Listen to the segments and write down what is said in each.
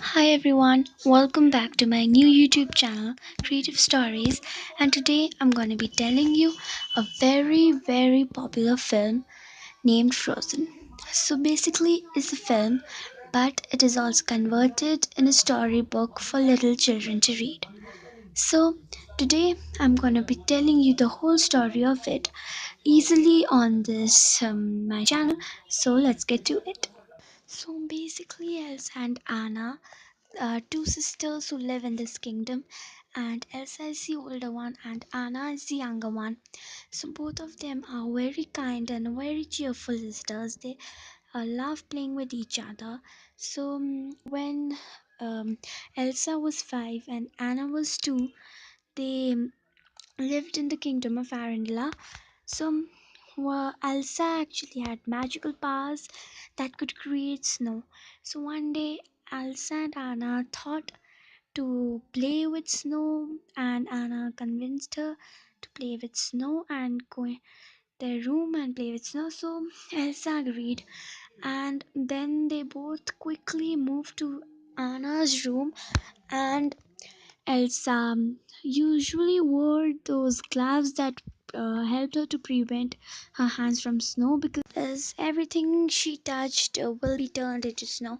Hi everyone, welcome back to my new YouTube channel, Creative Stories, and today I'm going to be telling you a very popular film named Frozen. So basically, it's a film, but it is also converted in a storybook for little children to read. So today I'm going to be telling you the whole story of it easily on this my channel. So let's get to it. So basically, Elsa and Anna, two sisters who live in this kingdom, and Elsa is the older one and Anna is the younger one. So both of them are very kind and very cheerful sisters. They love playing with each other. So when Elsa was 5 and Anna was 2, they lived in the kingdom of Arendelle. So Elsa actually had magical powers that could create snow. So one day Elsa and Anna thought to play with snow, and Anna convinced her to play with snow and go in their room and play with snow. So Elsa agreed, and then they both quickly moved to Anna's room, and Elsa usually wore those gloves that helped her to prevent her hands from snow, because everything she touched will be turned into snow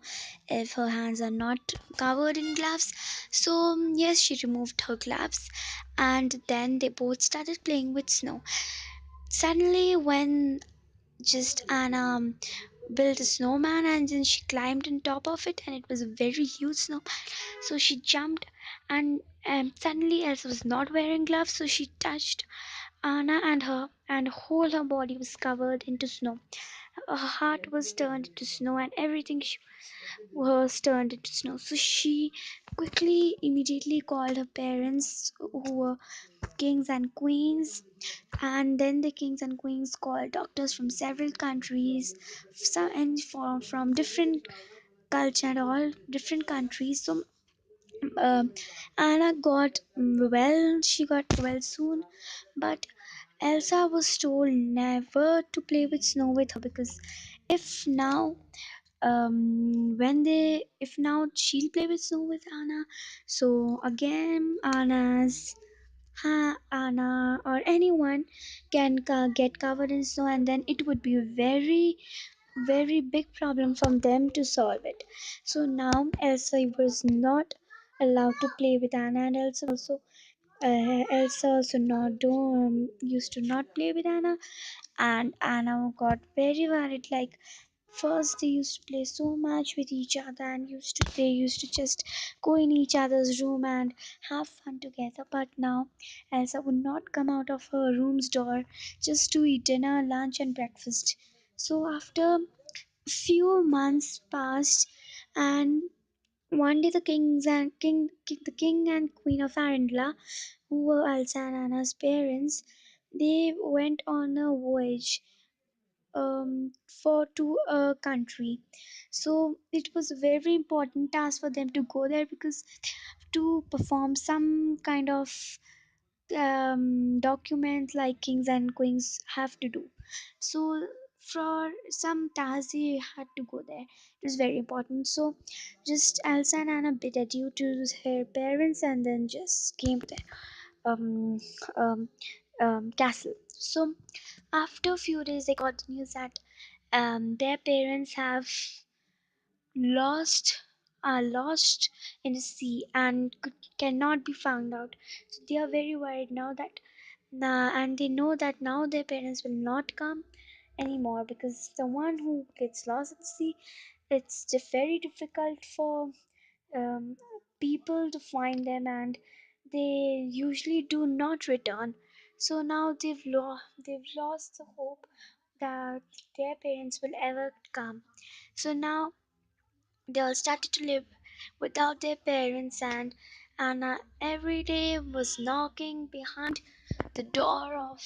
if her hands are not covered in gloves. So, yes, she removed her gloves and then they both started playing with snow. Suddenly, when just Anna built a snowman and then she climbed on top of it, and it was a very huge snow. So she jumped, and suddenly Elsa was not wearing gloves, so she touched Anna, and whole her body was covered into snow. Her heart was turned into snow, and everything was turned into snow. So she quickly, immediately called her parents, who were kings and queens, and then the kings and queens called doctors from several countries, and from different culture and all different countries. So um, Anna got well, she got well soon, but Elsa was told never to play with snow with her, because if now if now she'll play with snow with Anna, so again Anna or anyone can get covered in snow, and then it would be a very big problem for them to solve it. So now Elsa was not allowed to play with Anna, and Elsa also not do used to not play with Anna, and Anna got very worried. Like, first they used to play so much with each other, and they used to just go in each other's room and have fun together. But now Elsa would not come out of her room's door just to eat dinner, lunch, and breakfast. So after few months passed, and one day the king and queen of Arendelle, who were Elsa and Anna's parents, they went on a voyage for to a country. So it was a very important task for them to go there, because to perform some kind of document like kings and queens have to do. So for some task they had to go there. It was very important. So just Elsa and Anna bid adieu to her parents and then just came to their um, um, castle. So after a few days they got the news that their parents have lost are lost in the sea and cannot be found out. So they are very worried now that and they know that now their parents will not come anymore, because the one who gets lost at the sea, it's very difficult for um, people to find them, and they usually do not return. So now they've lost the hope that their parents will ever come. So now they all started to live without their parents, and Anna every day was knocking behind the door of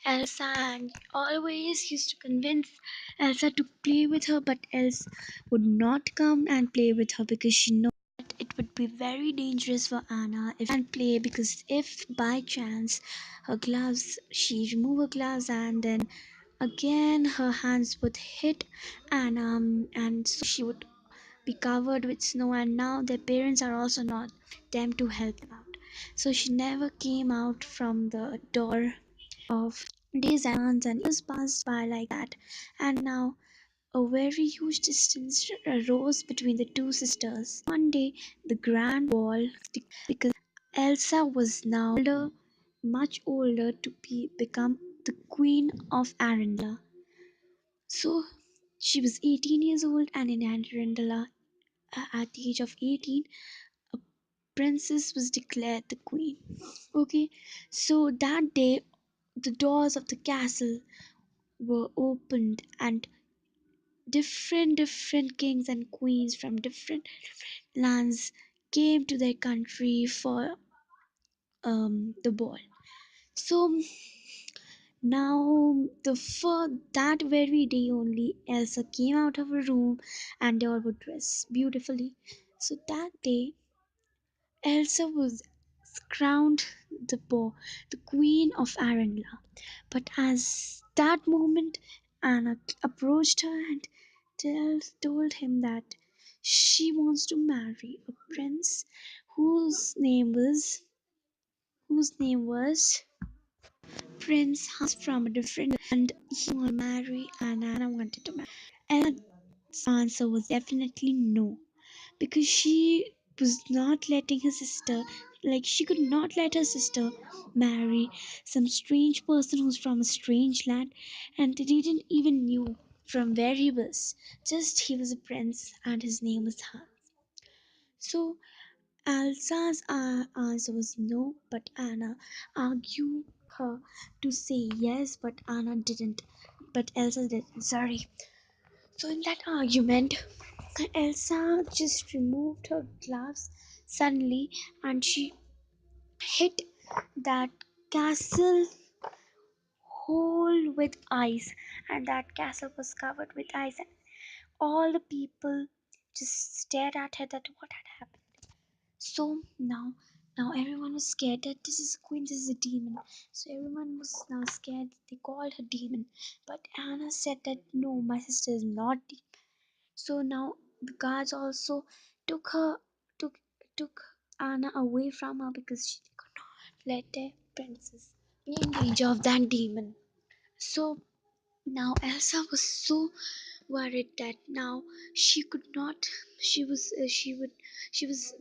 Elsa, and always used to convince Elsa to play with her, but Elsa would not come and play with her, because she knows that it would be very dangerous for Anna if she can't play, because if by chance she remove her gloves, and then again her hands would hit Anna, and so she would be covered with snow, and now their parents are also not them to help them out. So she never came out from the door of days and months and years passed by like that. And now a very huge distance arose between the two sisters. One day the grand wall, because Elsa was now older, much older, to become the queen of Arendelle. So she was 18 years old, and in Arendelle, at the age of 18, a princess was declared the queen. Okay, so that day the doors of the castle were opened, and different kings and queens from different lands came to their country for the ball. So now for that very day only, Elsa came out of her room and they all were dressed beautifully. So that day Elsa was crowned the queen of Arendelle. But as that moment, Anna approached her and told him that she wants to marry a prince whose name was whose name was Prince Hans from a different, and he wanted to marry Anna wanted to marry. Anna's answer was definitely no, because she was not letting her sister, like she could not let her sister marry some strange person who's from a strange land, and they didn't even knew from where he was. Just he was a prince and his name was Han. So Elsa's answer was no, but Anna argued her to say yes, but Anna didn't. But Elsa did. Sorry. So in that argument, Elsa just removed her gloves suddenly, and she hit that castle whole with ice, and that castle was covered with ice, and all the people just stared at her that what had happened. So now everyone was scared that this is a queen, this is a demon. So everyone was now scared. They called her demon, but Anna said that no, my sister is not demon. So now the guards also took her took took Anna away from her because she could not let the princess be in danger of that demon. So now Elsa was so worried that now she could not. She was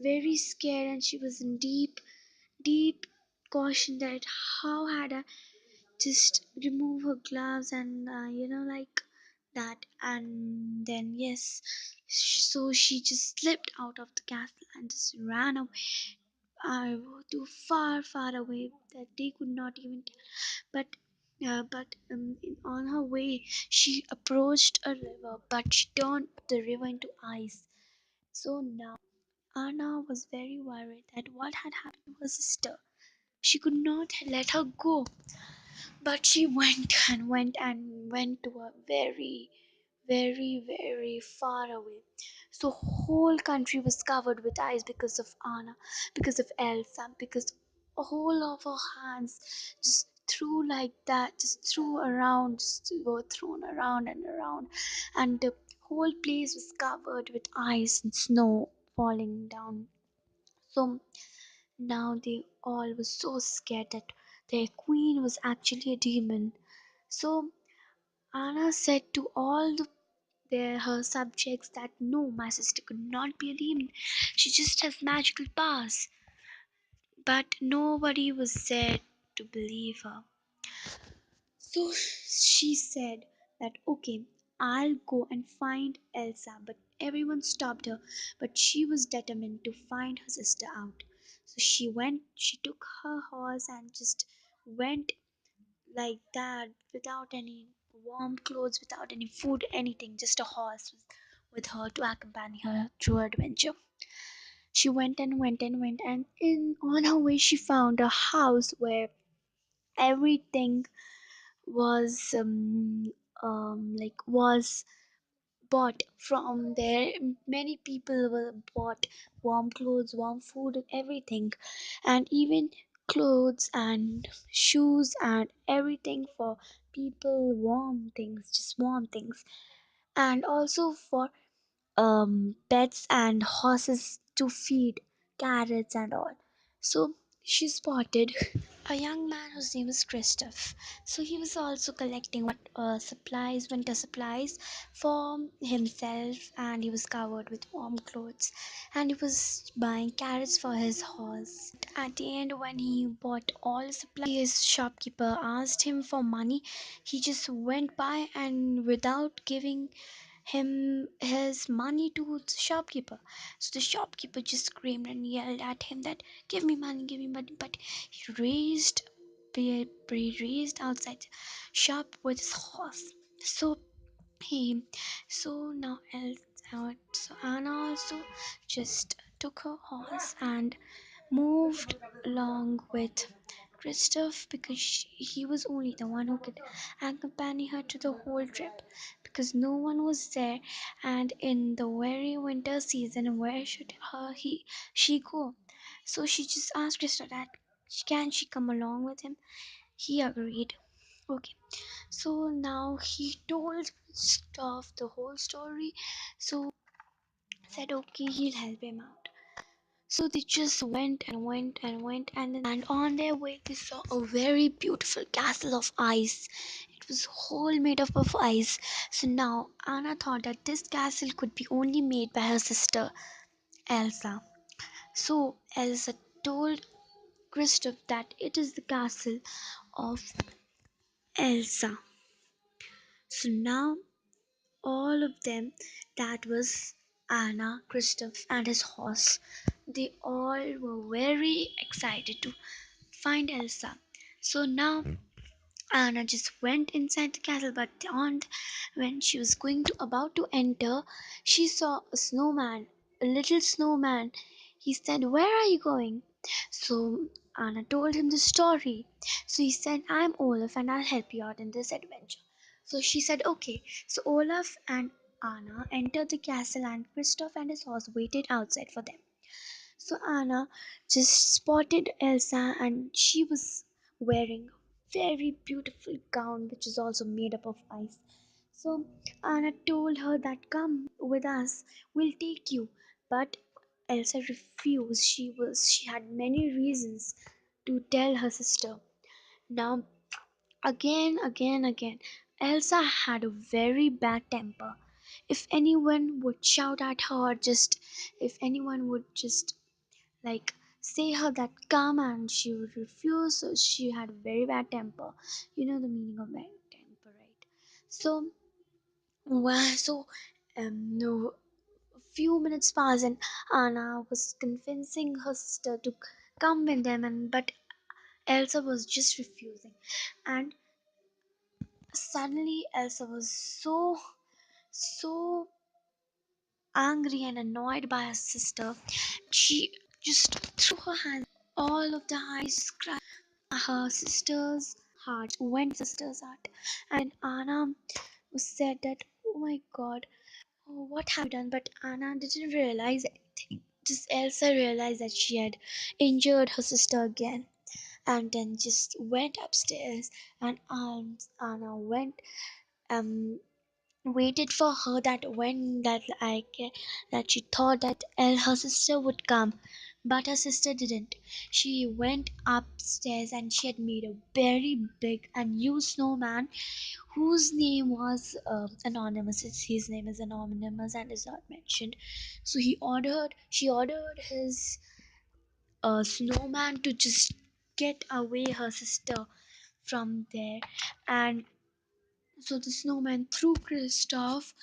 very scared, and she was in deep caution that how had I just remove her gloves and like that, and then yes, so she just slipped out of the castle and just ran away, to far away that they could not even tell. But on her way she approached a river, but she turned the river into ice. So now Anna was very worried that what had happened to her sister. She could not let her go, but she went to a very far away. So whole country was covered with ice because of Anna, because of Elsa, because whole of her hands just threw like that, just threw around, just were thrown around and around, and the whole place was covered with ice and snow falling down. So now they all were so scared that their queen was actually a demon. So Anna said to all her subjects that no, my sister could not be a demon. She just has magical powers. But nobody was there to believe her. So she said that okay, I'll go and find Elsa. But everyone stopped her. But she was determined to find her sister out. So she took her horse and just went like that, without any warm clothes, without any food, anything, just a horse with her to accompany her through her adventure. She went, and in on her way she found a house where everything was was bought from there. Many people were bought warm clothes, warm food, everything, and even clothes and shoes and everything for people, warm things, just warm things, and also for pets and horses to feed, carrots and all. So she spotted a young man whose name was Christoph. So he was also collecting supplies, winter supplies for himself, and he was covered with warm clothes, and he was buying carrots for his horse. At the end, when he bought all the supplies, his shopkeeper asked him for money. He just went by and without giving him his money to the shopkeeper. So the shopkeeper just screamed and yelled at him that give me money. But he raised outside the shop with his horse. So he so now so Anna also just took her horse and moved along with Christoph because he was only the one who could accompany her to the whole trip because no one was there, and in the very winter season where should she go? So she just asked Christoph that can she come along with him. He agreed. Okay, so now he told Christoph the whole story. So said okay, he'll help him out. So they just went and went and went, and on their way they saw a very beautiful castle of ice. It was whole made up of ice. So now Anna thought that this castle could be only made by her sister Elsa. So Elsa told Kristoff that it is the castle of Elsa. So now all of them, that was Anna, Kristoff, and his horse, they all were very excited to find Elsa. So now Anna just went inside the castle, but when she was about to enter, she saw a snowman, a little snowman. He said, "Where are you going?" So Anna told him the story. So he said, "I'm Olaf and I'll help you out in this adventure." So she said, "Okay." So Olaf and Anna entered the castle, and Kristoff and his horse waited outside for them. So Anna just spotted Elsa, and she was wearing a very beautiful gown which is also made up of ice. So Anna told her that come with us, we'll take you. But Elsa refused. She had many reasons to tell her sister. Now again, Elsa had a very bad temper. If anyone would shout at her, just if anyone would just like say her that come, and she would refuse. So she had a very bad temper. You know the meaning of bad temper, right? So so no, a few minutes passed, and Anna was convincing her sister to come with them, and but Elsa was just refusing. And suddenly Elsa was so angry and annoyed by her sister. She just threw her hands, all of the ice crashed. Her sister's heart went sister's heart, and Anna said that, "Oh my God, oh, what have you done?" But Anna didn't realize anything. Just Elsa realized that she had injured her sister again, and then just went upstairs, and Anna went um waited for her, that when that that she thought that her sister would come, but her sister didn't. She went upstairs, and she had made a very big and new snowman whose name was anonymous. His name is anonymous and is not mentioned. So she ordered his snowman to just get away her sister from there. And so the snowman threw Kristoff,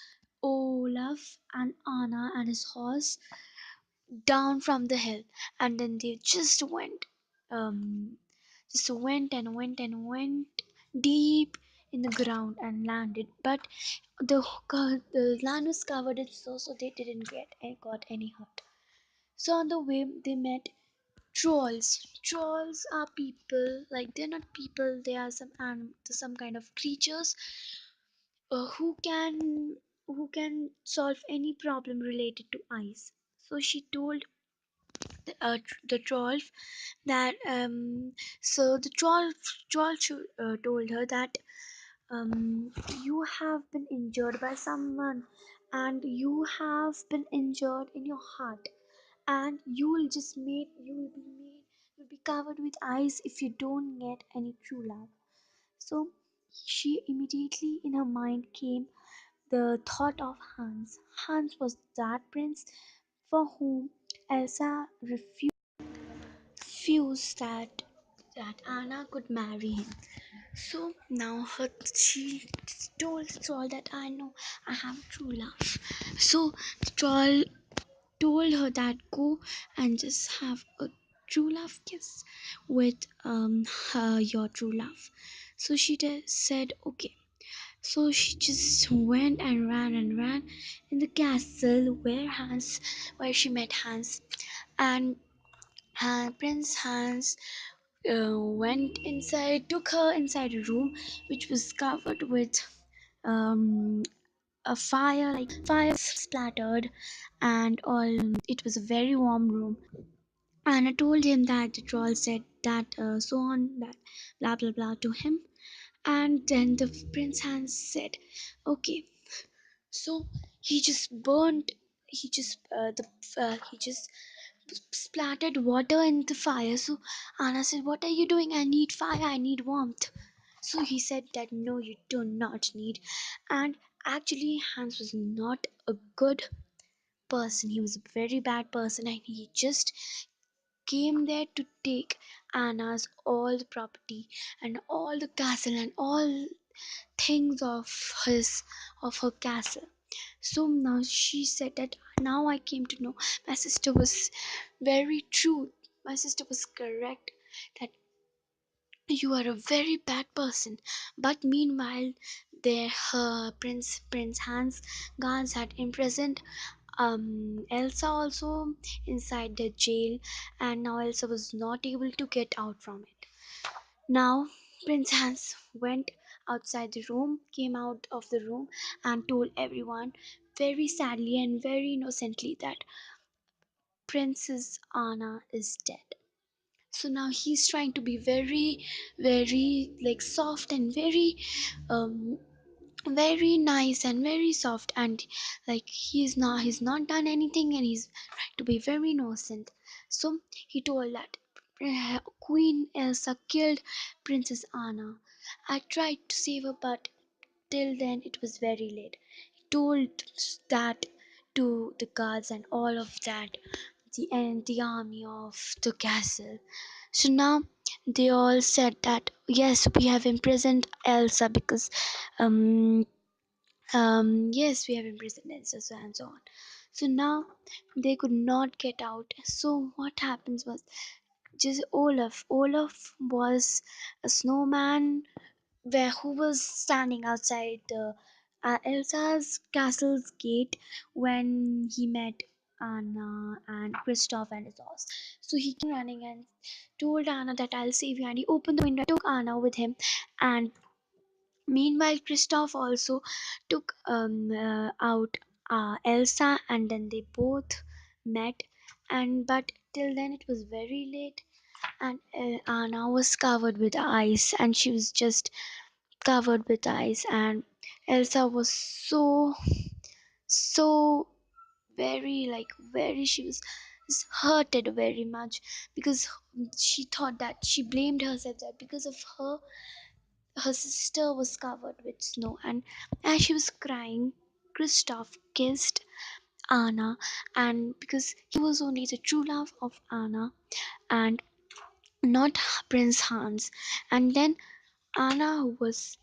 Olaf, and Anna and his horse down from the hill, and then they um, just went and went and went deep in the ground and landed. But the land was covered in snow, so they didn't got any hurt. So on the way, they met trolls. Trolls are people, like they're not people. They are some kind of creatures uh, who can who can solve any problem related to ice. So she told the troll that so the told her that you have been injured by someone, and you have been injured in your heart, and you'll be covered with ice if you don't get any true love. So she immediately in her mind came the thought of Hans. Hans was that prince for whom Elsa refused that Anna could marry him. So now she told the troll that I know I have true love. So the troll told her that go and just have a true love kiss with your true love. So she said okay. So she just went and ran in the castle where she met Hans, and Prince Hans went inside, took her inside a room which was covered with um, a fire, like fire splattered, and all. It was a very warm room. And I told him that the troll said that so on that blah blah blah to him, and then the Prince Hans said, "Okay." So he just burned. He just splattered water in the fire. So Anna said, "What are you doing? I need fire. I need warmth." So he said that no, you do not need. And actually, Hans was not a good person. He was a very bad person, and he just came there to take Anna's all the property and all the castle and all things of her castle. So now she said that now I came to know my sister was very true. My sister was correct that you are a very bad person. But meanwhile, there her Prince Hans had imprisoned Elsa also inside the jail, and now Elsa was not able to get out from it. Now Prince Hans went outside the room, came out of the room, and told everyone very sadly and very innocently that Princess Anna is dead. So now he's trying to be very like soft and um very nice and very soft, and like he's not done anything, and he's trying to be very innocent. So he told that Queen Elsa killed Princess Anna. I tried to save her, but till then it was very late. He told that to the guards and all of that, the army of the castle. So now they all said that yes, we have imprisoned Elsa because yes, we have imprisoned Elsa, so and so on. So now they could not get out. So what happens was just Olaf was a snowman where who was standing outside the Elsa's castle's gate when he met Anna and Kristoff and his horse. So he came running and told Anna that I'll save you, and he opened the window, took Anna with him, and meanwhile Kristoff also took out Elsa, and then they both met. And but till then it was very late, and Anna was covered with ice, and she was just covered with ice, and Elsa was so very like very she was hurted very much because she thought that she blamed herself that because of her sister was covered with snow. And as she was crying, Kristoff kissed Anna, and because he was only the true love of Anna and not Prince Hans. And then Anna was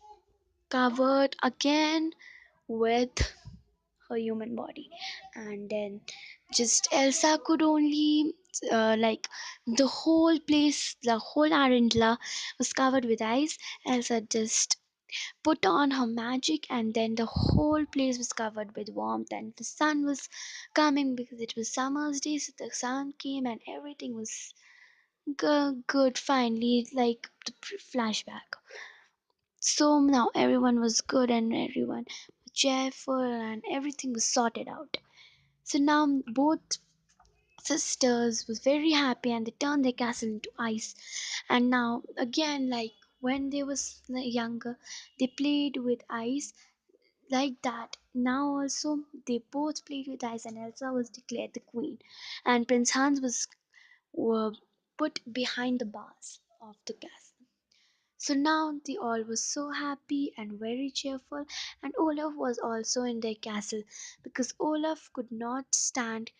covered again with her human body, and then just Elsa could only like the whole Arendla was covered with ice. Elsa just put on her magic, and then the whole place was covered with warmth, and the sun was coming because it was summer's day. So the sun came and everything was good finally, like the flashback. So now everyone was good and everyone was cheerful and everything was sorted out. So now both sisters was very happy and they turned their castle into ice. And now again, like when they was like, younger, they played with ice. like that. Now also they both played with ice, and Elsa was declared the queen, and Prince Hans was were put behind the bars of the castle. So now they all were so happy and very cheerful, and Olaf was also in their castle because Olaf could not stand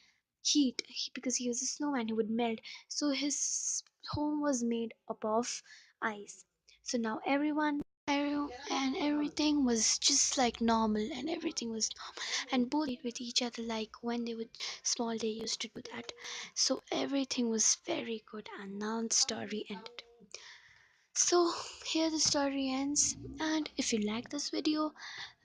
heat because he was a snowman, he would melt. So his home was made up of ice. So now and everything was just like normal, and everything was normal, and both played with each other like when they were small. They used to do that. So everything was very good, and now the story ended. So here the story ends, and if you like this video,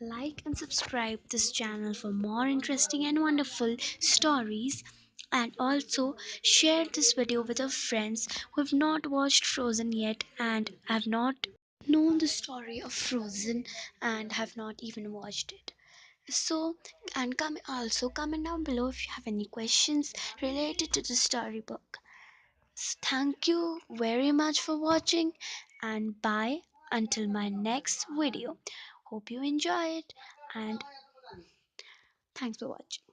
like and subscribe this channel for more interesting and wonderful stories, and also share this video with your friends who have not watched Frozen yet and have not known the story of Frozen and have not even watched it. So, and comment down below if you have any questions related to the storybook. Thank you very much for watching, and bye until my next video. Hope you enjoy it, and thanks for watching.